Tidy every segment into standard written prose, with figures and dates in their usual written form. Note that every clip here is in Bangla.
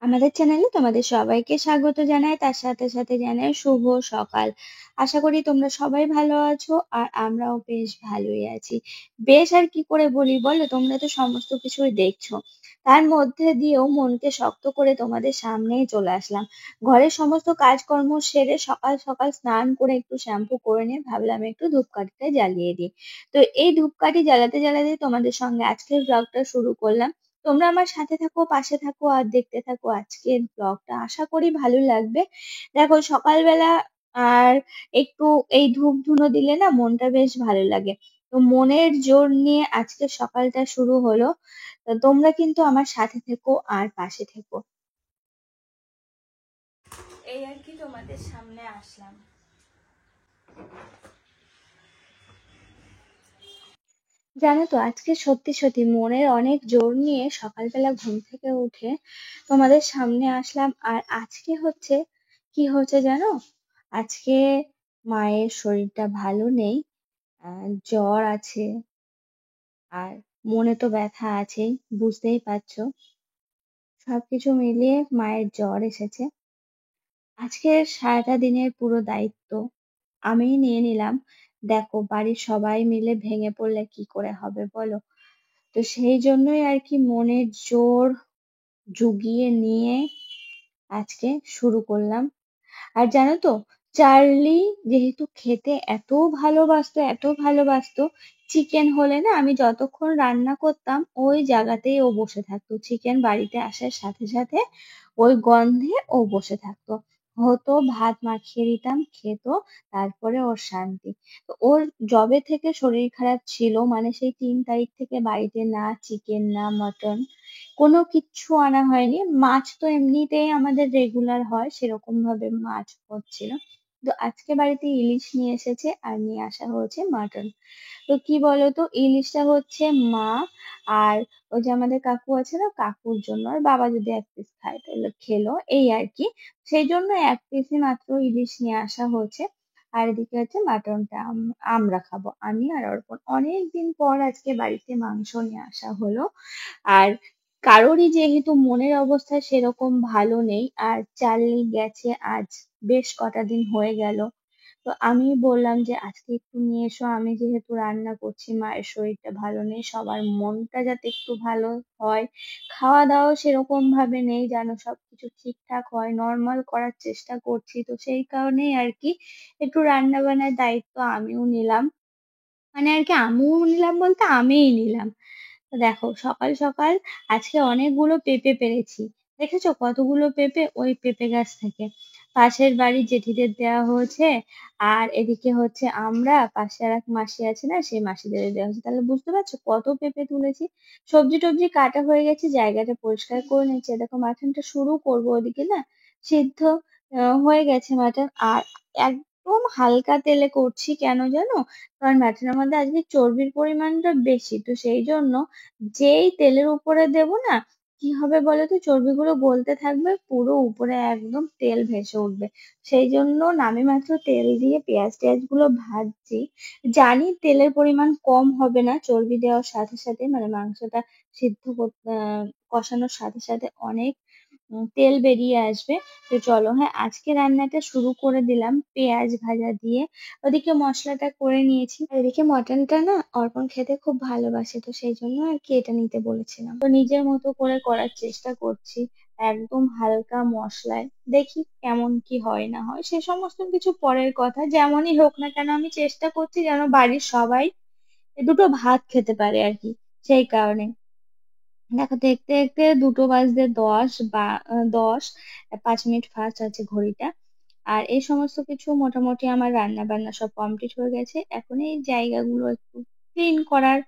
আমাদের চ্যানেলে তোমাদের সবাইকে স্বাগত জানাই, তার সাথে সাথে জানাই শুভ সকাল। আশা করি তোমরা সবাই ভালো আছো, আর আমরাও বেশ ভালোই আছি। বেশ আর কি করে বলি বলো, তোমরা তো সমস্ত কিছুই দেখছো, তার মধ্যে দিয়েও মনকে শক্ত করে তোমাদের সামনেই চলে আসলাম। ঘরের সমস্ত কাজকর্ম সেরে সকাল সকাল স্নান করে একটু শ্যাম্পু করে নিয়ে ভাবলাম একটু ধূপকাঠিটা জ্বালিয়ে দিই। তো এই ধূপকাঠি জ্বালাতে জ্বালাতে তোমাদের সঙ্গে আজকের ব্লগটা শুরু করলাম। তোমরা আমার সাথে থাকো, পাশে থাকো, আর দেখতে থাকো আজকের ব্লগটা। আশা করি ভালো লাগবে। দেখো, সকালবেলা আর একটু এই ধূপ ধুনো দিলে না মনটা বেশ ভালো লাগে। তো মনের জোর নিয়ে আজকে সকালটা শুরু হলো। তো তোমরা কিন্তু আমার সাথে থেকো আর পাশে থেকো। এই আর কি তোমাদের সামনে আসলাম। জানো তো, আজকে সত্যি সত্যি মনের অনেক জোর নিয়ে সকালবেলা ঘুম থেকে উঠে তোমাদের সামনে আসলাম। আর আজকে হচ্ছে কি হচ্ছে জানো, আজকে মায়ের শরীরটা ভালো নেই। জ্বর আছে, আর মনে তো ব্যথা আছেই, বুঝতেই পারছো। সবকিছু মিলিয়ে মায়ের জ্বর এসেছে। আজকে সারাটা দিনের পুরো দায়িত্ব আমিই নিয়ে নিলাম। দেখো, বাড়ির সবাই মিলে ভেঙে পড়লে কি করে হবে বলো। তো সেই জন্যই আর কি মনের জোর জুগিয়ে নিয়ে আজকে শুরু করলাম। আর জানো তো, চার্লি যেহেতু খেতে এত ভালোবাসতো, চিকেন হলে না আমি যতক্ষণ রান্না করতাম ওই জায়গাতেই ও বসে থাকতো। চিকেন বাড়িতে আসার সাথে সাথে ওই গন্ধে ও বসে থাকতো। হতো, ভাত মাখিয়ে দিতাম, খেত, তারপরে ওর শান্তি। তো ওর যবে থেকে শরীর খারাপ ছিল, মানে সেই 3 তারিখ থেকে বাড়িতে না চিকেন না মটন কোনো কিচ্ছু আনা হয়নি। মাছ তো এমনিতেই আমাদের রেগুলার হয়, সেরকম ভাবে মাছ হচ্ছিল। তো আজকে বাড়িতে ইলিশ নিয়ে এসেছে, আর নিয়ে আসা হয়েছে মাটন। তো কি বলতো, ইলিশটা হচ্ছে মা আর ওই যে আমাদের কাকু আছে না, কাকুর জন্য, আর বাবা যদি 1 পিস খায় তাহলে খেলো, এই আর কি। সেই জন্য 1 পিসই মাত্র ইলিশ নিয়ে আসা হয়েছে। আর এদিকে হচ্ছে মাটনটা আমরা খাবো, আমি আর অর্পণ। অনেকদিন পর আজকে বাড়িতে মাংস নিয়ে আসা হলো। আর কারোরই যেহেতু মনের অবস্থা সেরকম ভালো নেই, আর চার্লি গেছে আজ বেশ কটা দিন হয়ে গেল। তো আমি বললাম যে আজকে একটু নিয়ে এসো, আমি যেহেতু রান্না করছি, মায়ের শরীরটা ভালো নেই, সবার মনটা যাতে একটু ভালো হয়। খাওয়া দাওয়া সেরকম ভাবে নেই, যেন সবকিছু ঠিকঠাক হয়, নর্মাল করার চেষ্টা করছি। তো সেই কারণেই আর কি একটু রান্না বান্নার দায়িত্ব আমিও নিলাম। মানে আর কি আমিও নিলাম বলতে আমিই নিলাম। তো দেখো, সকাল সকাল আজকে অনেকগুলো পেঁপে পেরেছি। দেখেছো কতগুলো পেঁপে? ওই পেঁপে গাছ থেকে পাশের বাড়ির জেঠিদের দেওয়া হয়েছে। আর এদিকে হচ্ছে আমরা পাশে আর এক মাসি আছে না, সেই মাসিদের দেওয়া হয়েছে। তাহলে বুঝতে পারছো কত পেঁপে তুলেছি। সবজি টবজি কাটা হয়ে গেছে, জায়গাটা পরিষ্কার করে নিচ্ছে। দেখো, মাটনটা শুরু করবো ওদিকে না, সিদ্ধ হয়ে গেছে মাটন। আর একদম হালকা তেলে করছি, কেন জানো? কারণ মাটনের মধ্যে আজকে চর্বির পরিমাণটা বেশি, তো সেই জন্য যেই তেলের উপরে দেব না, কি হবে বলতো, চর্বিগুলো গলতে থাকবে, পুরো উপরে একদম তেল ভেসে উঠবে। সেই জন্য নামে মাত্র তেল দিয়ে পেঁয়াজ টেয়াজ গুলো ভাজছি। জানি তেলের পরিমাণ কম হবে না চর্বি দেওয়ার সাথে সাথে, মানে মাংসটা সিদ্ধ কষানোর সাথে সাথে অনেক তেল বেরিয়ে আসবে। তো চলো, হ্যাঁ, আজকে রান্নাটা শুরু করে দিলাম পেঁয়াজ ভাজা দিয়ে। ওদিকে মশলাটা করে নিয়েছি, আর এদিকে মটনটা না অর্পণ খেতে খুব ভালোবাসে, তো সেই জন্য আর কি এটা নিতে বলেছিলাম। তো নিজের মতো করে করার চেষ্টা করছি, একদম হালকা মশলায়। দেখি কেমন কি হয় না হয়, সে সমস্ত কিছু পরের কথা। যেমনই হোক না কেন আমি চেষ্টা করছি যেন বাড়ির সবাই দুটো ভাত খেতে পারে আর কি। সেই কারণে দেখো, দেখতে দেখতে 2 বাজতে 10 বা 10, 5 মিনিট ফাস্ট আছে ঘড়িটা। আর এই সমস্ত কিছু মোটামুটি আমার রান্না বান্না সব কমপ্লিট হয়ে গেছে। এখন এই জায়গাগুলো একটু ক্লিন করার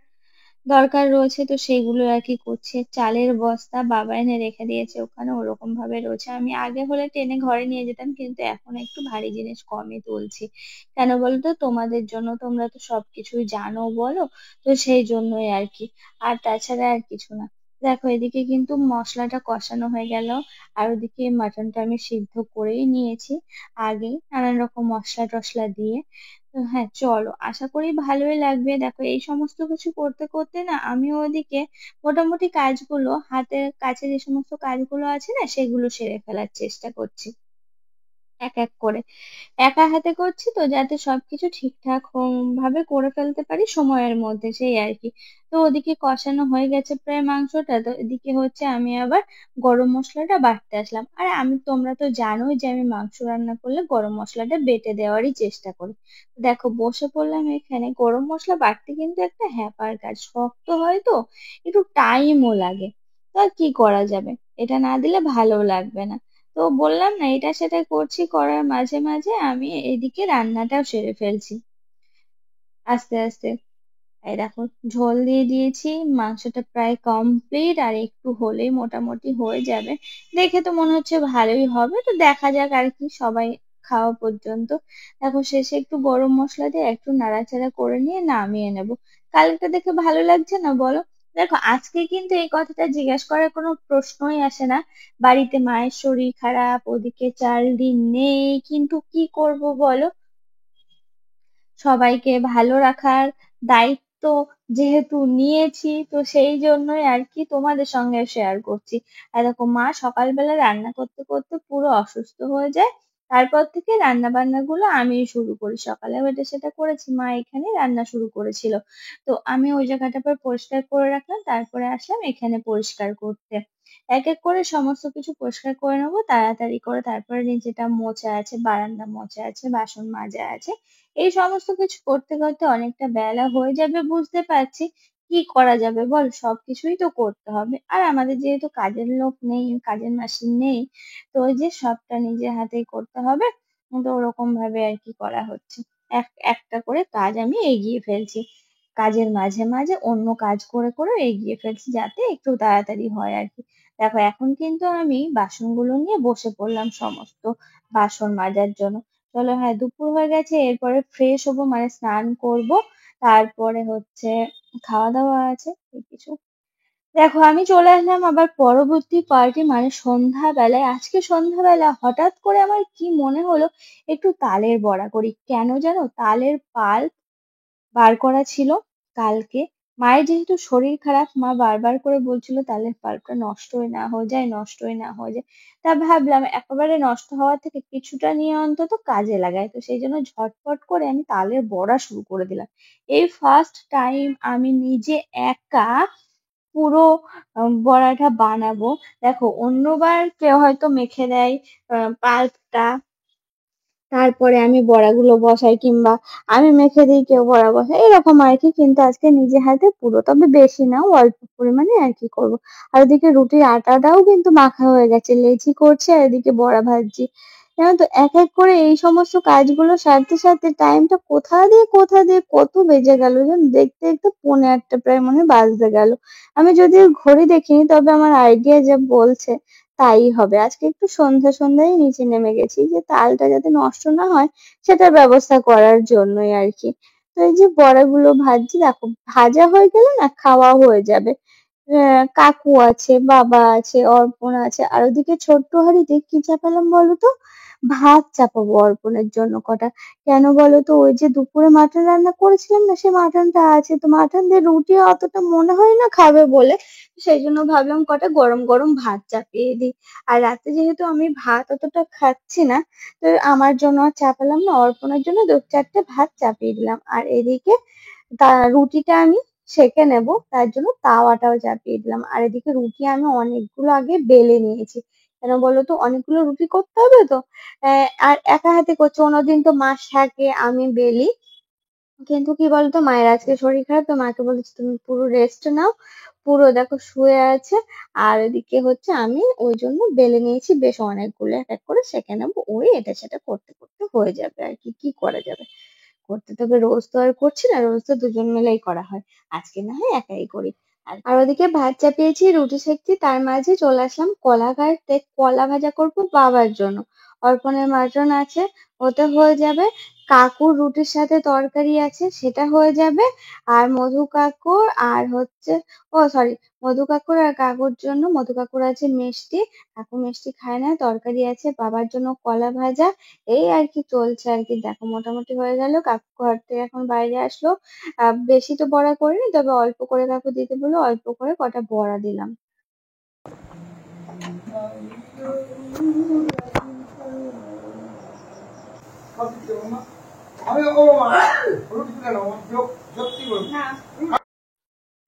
দরকার রয়েছে, তো সেইগুলো আর কি করছে। চালের বস্তা বাবা এনে রেখে দিয়েছে ওখানে, ওরকম ভাবে রয়েছে। আমি আগে হলে টেনে ঘরে নিয়ে যেতাম, কিন্তু এখন একটু ভারী জিনিস কমই তুলছি। কেন বলতো, তোমাদের জন্য, তোমরা তো সবকিছুই জানো বলো। তো সেই জন্যই আর কি, আর তাছাড়া আর কিছু না। দেখো এদিকে কিন্তু মশলাটা কষানো হয়ে গেল, আর ওদিকে মাটনটা আমি সিদ্ধ করেই নিয়েছি আগে নানান রকম মশলা টশলা দিয়ে। তো হ্যাঁ চলো, আশা করি ভালোই লাগবে। দেখো এই সমস্ত কিছু করতে করতে না আমিও ওদিকে মোটামুটি কাজগুলো, হাতের কাছে যে সমস্ত কাজগুলো আছে না সেগুলো সেরে ফেলার চেষ্টা করছি এক এক করে। একা হাতে করছি তো, যাতে সবকিছু ঠিকঠাক ভাবে করে ফেলতে পারি সময়ের মধ্যে, সেই আর কি। তো ওদিকে কষানো হয়ে গেছে প্রায় মাংসটা, তো এদিকে হচ্ছে আমি আবার গরম মশলাটা বাটতে আসলাম। আর তোমরা তো জানোই যে আমি মাংস রান্না করলে গরম মশলাটা বেটে দেওয়ারই চেষ্টা করি। দেখো বসে পড়লাম এখানে, গরম মশলা বাটতে কিন্তু একটা হ্যাপার কাজ, শক্ত হয় তো, একটু টাইমও লাগে। তো আর কি করা যাবে, এটা না দিলে ভালো লাগবে না। তো বললাম না, এটা সেটা করছি, করার মাঝে মাঝে আমি এদিকে রান্নাটাও সেরে ফেলছি আস্তে আস্তে। এই দেখো ঝোল দিয়ে দিয়েছি, মাংসটা প্রায় কমপ্লিট, আর একটু হলেই মোটামুটি হয়ে যাবে। দেখে তো মনে হচ্ছে ভালোই হবে, তো দেখা যাক আর কি, সবাই খাওয়া পর্যন্ত। দেখো শেষে একটু গরম মশলা দিয়ে একটু নাড়াচাড়া করে নিয়ে নামিয়ে নেব। কালারটা দেখে ভালো লাগছে না বলো? দেখো আজকে কিন্তু এই কথাটা জিজ্ঞেস করার কোনো প্রশ্নই আসে না। বাড়িতে মায়ের শরীর খারাপ, ওদিকে চাল দিন নেই, কিন্তু কি করব বলো, সবাইকে ভালো রাখার দায়িত্ব যেহেতু নিয়েছি, তো সেই জন্যই আর কি তোমাদের সঙ্গে শেয়ার করছি। আর দেখো মা সকালবেলা রান্না করতে করতে পুরো অসুস্থ হয়ে যায়, তারপর থেকে রান্না বান্না গুলো আমিই শুরু করি। সকালে এটা সেটা করেছি, মা এখানে রান্না শুরু করেছিল, তো আমি ওই জায়গাটা পর পরিষ্কার করে রাখলাম, তারপরে আসলাম এখানে পরিষ্কার করতে। এক এক করে সমস্ত কিছু পরিষ্কার করে নেবো তাড়াতাড়ি করে, তারপরে নিচেটা মোছা আছে, বারান্দা মোছা আছে, বাসন মাজা আছে। এই সমস্ত কিছু করতে করতে অনেকটা বেলা হয়ে যাবে বুঝতে পারছি। কি করা যাবে বল, সবকিছুই তো করতে হবে, আর আমাদের যেহেতু কাজের লোক নেই, কাজের মাসিন নেই, তো ওই যে সবটা নিজের হাতেই করতে হবে। তো ওরকম ভাবে আর কি করা হচ্ছে, একটা করে কাজ আমি এগিয়ে ফেলছি, কাজের মাঝে মাঝে অন্য কাজ করে করে এগিয়ে ফেলছি, যাতে একটু তাড়াতাড়ি হয় আর কি। দেখো এখন কিন্তু আমি বাসনগুলো নিয়ে বসে পড়লাম সমস্ত বাসন মাজার জন্য। চলো হ্যাঁ, দুপুর হয়ে গেছে, এরপরে ফ্রেশ হবো, মানে স্নান করব, তারপরে হচ্ছে খাওয়া দাওয়া আছে এই কিছু। দেখো আমি চলে আসলাম আবার পরবর্তী পার্টি, মানে সন্ধ্যাবেলায়। আজকে সন্ধ্যাবেলা হঠাৎ করে আমার কি মনে হলো একটু তালের বড়া করি, কেন জানো, তালের পাল্প বার করা ছিল কালকে। মায়ের যেহেতু শরীর খারাপ, মা বারবার করে বলছিল তালের পাল্পটা নষ্ট হয়ে না হয়ে যায়, নষ্ট হয়ে না হয়ে যায়। তা ভাবলাম একেবারে নষ্ট হওয়ার থেকে কিছুটা নিয়ে অন্তত কাজে লাগাই, তো সেই জন্য ঝটপট করে আমি তালের বড়া শুরু করে দিলাম। এই ফার্স্ট টাইম আমি নিজে একা পুরো বড়াটা বানাবো। দেখো অন্যবার কেউ হয়তো মেখে দেয় পাল্পটা, তারপরে আমি বড়াগুলো বসাই, কিংবা আমি মেখে দিই কেউ বড়া বসাই, এরকম আর কি। কিন্তু আজকে নিজে হাতে পুরো, তবে বেশি না, অল্প পরিমাণে আর কি করব। আর ওদিকে রুটির আটাটাও কিন্তু মাখা হয়ে গেছে, লেচি করছি আর এদিকে বড়া ভাজছি। জানো তো এক এক করে এই সমস্ত কাজগুলো সারতে সারতে টাইমটা কোথা দিয়ে কত বেজে গেল, যেন দেখতে দেখতে 8:30 প্রায় মনে হয় বাজতে গেল। আমি যদিও ঘড়ি দেখিনি, তবে আমার আইডিয়া যা বলছে তাই হবে। আজকে একটু সন্ধ্যা সন্ধ্যায় নিচে নেমে গেছি, যে তালটা যাতে নষ্ট না হয় সেটার ব্যবস্থা করার জন্যই আর কি। তো এই যে বড়াগুলো ভাজছি, দেখো ভাজা হয়ে গেলে না খাওয়া হয়ে যাবে। কাকু আছে, বাবা আছে, অর্পণ আছে, আর ওদিকে ছোট্ট হাঁড়িতে কি চাপালাম বলতো, ভাত চাপাবো অর্পণের জন্য কটা। কেন বলতো, ওই যে দুপুরে মাটন রান্না করেছিলাম না, সে মাটনটা আছে, তো মাটন দিয়ে রুটি অতটা মনে হয় না খাবে বলে, সেই জন্য ভাবলাম কটা গরম গরম ভাত চাপিয়ে দিই। আর রাতে যেহেতু আমি ভাত অতটা খাচ্ছি না, তো আমার জন্য আর চাপালাম না, অর্পণের জন্য 2-4টে ভাত চাপিয়ে দিলাম। আর এদিকে রুটিটা আমি সেঁকে নেব, তার জন্য তাওয়াটাও চাপিয়ে দিলাম। আর এদিকে রুটি আমি অনেকগুলো আগে বেলে নিয়েছি, কেন বলতো অনেকগুলো রুটি করতে হবে তো। আর একা হাতে করছি, অন্যদিন তো মা থাকে আমি বেলি, কিন্তু কি বলতো মায়ের আজকে শরীর খারাপ, তো মাকে বলেছি তুমি পুরো রেস্ট নাও, পুরো দেখো শুয়ে আছে। আর এদিকে হচ্ছে আমি ওই জন্য বেলে নিয়েছি বেশ অনেকগুলো, এক এক করে সেঁকে নেবো, ওই এটা সেটা করতে করতে হয়ে যাবে আর কি, কি করা যাবে। করতে তবে রোজ তো আর করছি না, রোজ তো দুজন মিলেই করা হয়, আজকে না হয় একাই করি। আর ওদিকে ভাত চাপিয়েছি, রুটি সেঁকছি, তার মাঝে চলে আসলাম কলা কাটতে, কলা ভাজা করবো বাবার জন্য। অর্পণের মাটন আছে, ওটা হয়ে যাবে। কাকুর রুটির সাথে তরকারি আছে, সেটা হয়ে যাবে। আর মধু কাকুর আর হচ্ছে, ও সরি, মধু কাকুর আর কাকুর জন্য, মধু কাকুর আছে মিষ্টি, কাকু মিষ্টি খায় না, তরকারি আছে, বাবার জন্য কলা ভাজা। এই আর কি চলছে আর কি, দেখো মোটামুটি হয়ে গেল। কাকু ঘর থেকে এখন বাইরে আসলো। বেশি তো বড়া করিনি, তবে অল্প করে কাকু দিতে বললো, অল্প করে কটা বড়া দিলাম।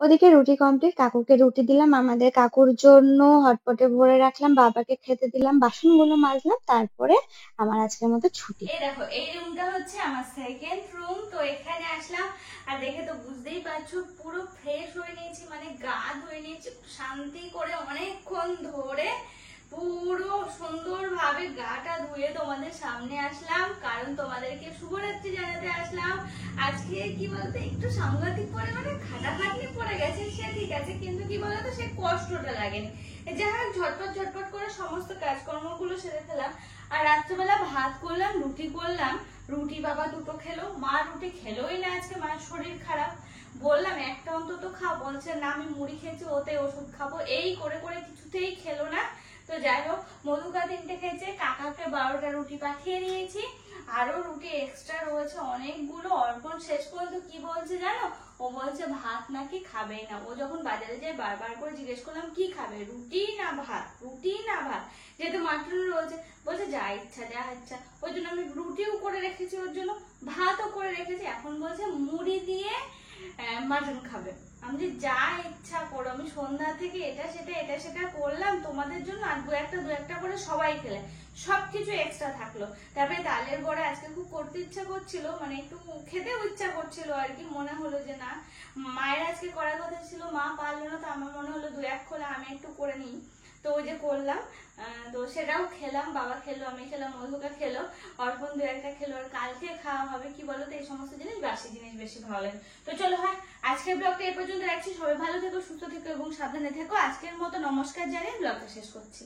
ওদিকে রুটি কমপ্লিট, কাকুকে রুটি দিলাম, আমাদের কাকুর জন্য হটপটে ভরে রাখলাম, বাবাকে খেতে দিলাম, বাসনগুলো মাজলাম, তারপরে আমার আজকের মতো ছুটি। এই দেখো, এই রুমটা হচ্ছে আমার সেকেন্ড রুম। তো এখানে আসলাম, আর দেখে তো বুঝতেই পারছো পুরো ফ্রেশ হয়ে নিয়েছি, মানে গা ধুয়ে নিয়েছি শান্তি করে অনেকক্ষণ ধরে, পুরো সুন্দরভাবে গাটা ধুয়ে তোমাদের সামনে আসলাম, কারণ তোমাদেরকে শুভরাত্রি জানাতে আসলাম। আজকে কি বলতো, একটু সাংঘাতিক পরে মানে খাটাখাটনি পড়ে গেছে, সে ঠিক আছে, কিন্তু কি বলতো সে কষ্টটা লাগেনি। যাই হোক, ঝটপট ঝটপট করে সমস্ত কাজকর্মগুলো সেরে ফেলাম। আর রাত্রেবেলা ভাত করলাম, রুটি করলাম। রুটি বাবা দুটো খেলো, মা রুটি খেলোই না, আজকে মার শরীর খারাপ। বললাম একটা অন্তত খাও, বলছে না আমি মুড়ি খেয়েছি, ওতে ওষুধ খাবো, এই করে করে কিছুতেই খেলো না। তো যাই হোক, মধুকা 3টে খেয়েছে, কাকাকে 12টা রুটি পাঠিয়ে দিয়েছি, আরো রুটি এক্সট্রা রয়েছে অনেকগুলো। অর্পণ শেষ পর্যন্ত কি বলছে জানো, ও বলছে ভাত নাকি খাবেই না। ও যখন বাজারে যায় বারবার করে জিজ্ঞেস করলাম কি খাবে, রুটি না ভাত, রুটি না ভাত, যেহেতু মাটন রয়েছে, বলছে যা ইচ্ছা যা ইচ্ছা। ওই জন্য আমি রুটিও করে রেখেছি ওর জন্য, ভাতও করে রেখেছি। এখন বলছে মুড়ি দিয়ে মাটন খাবে। আমি যা ইচ্ছা করো, আমি সন্ধ্যা থেকে এটা সেটা করলাম তোমাদের জন্য, আর দু একটা করে সবাই খেলে, সবকিছু এক্সট্রা থাকলো। তারপরে ডালের বড়া আজকে খুব করতে ইচ্ছা করছিল, মানে একটু খেতেও ইচ্ছা করছিল আর কি। মনে হলো যে না, মায়ের আজকে করার কথা ছিল, মা পারলো না, তো আমার মনে হলো 2-1 খোলা আমি একটু করে নিই। তো ওই যে করলাম, তো সেটাও খেলাম, বাবা খেলো, আমি খেলাম, মধুকা খেলো, অর্পণ 2-1টা খেলো। আর কালকে খাওয়া হবে কি বলতো, এই সমস্ত জিনিস, বাসি জিনিস বেশি ভালো লাগে। তো চলো, হয় আজকের ব্লগটা এই পর্যন্ত রাখছি। সবাই ভালো থেকো, সুস্থ থেকো এবং সাবধানে থেকো। আজকের মতো নমস্কার জানিয়ে ব্লগটা শেষ করছি।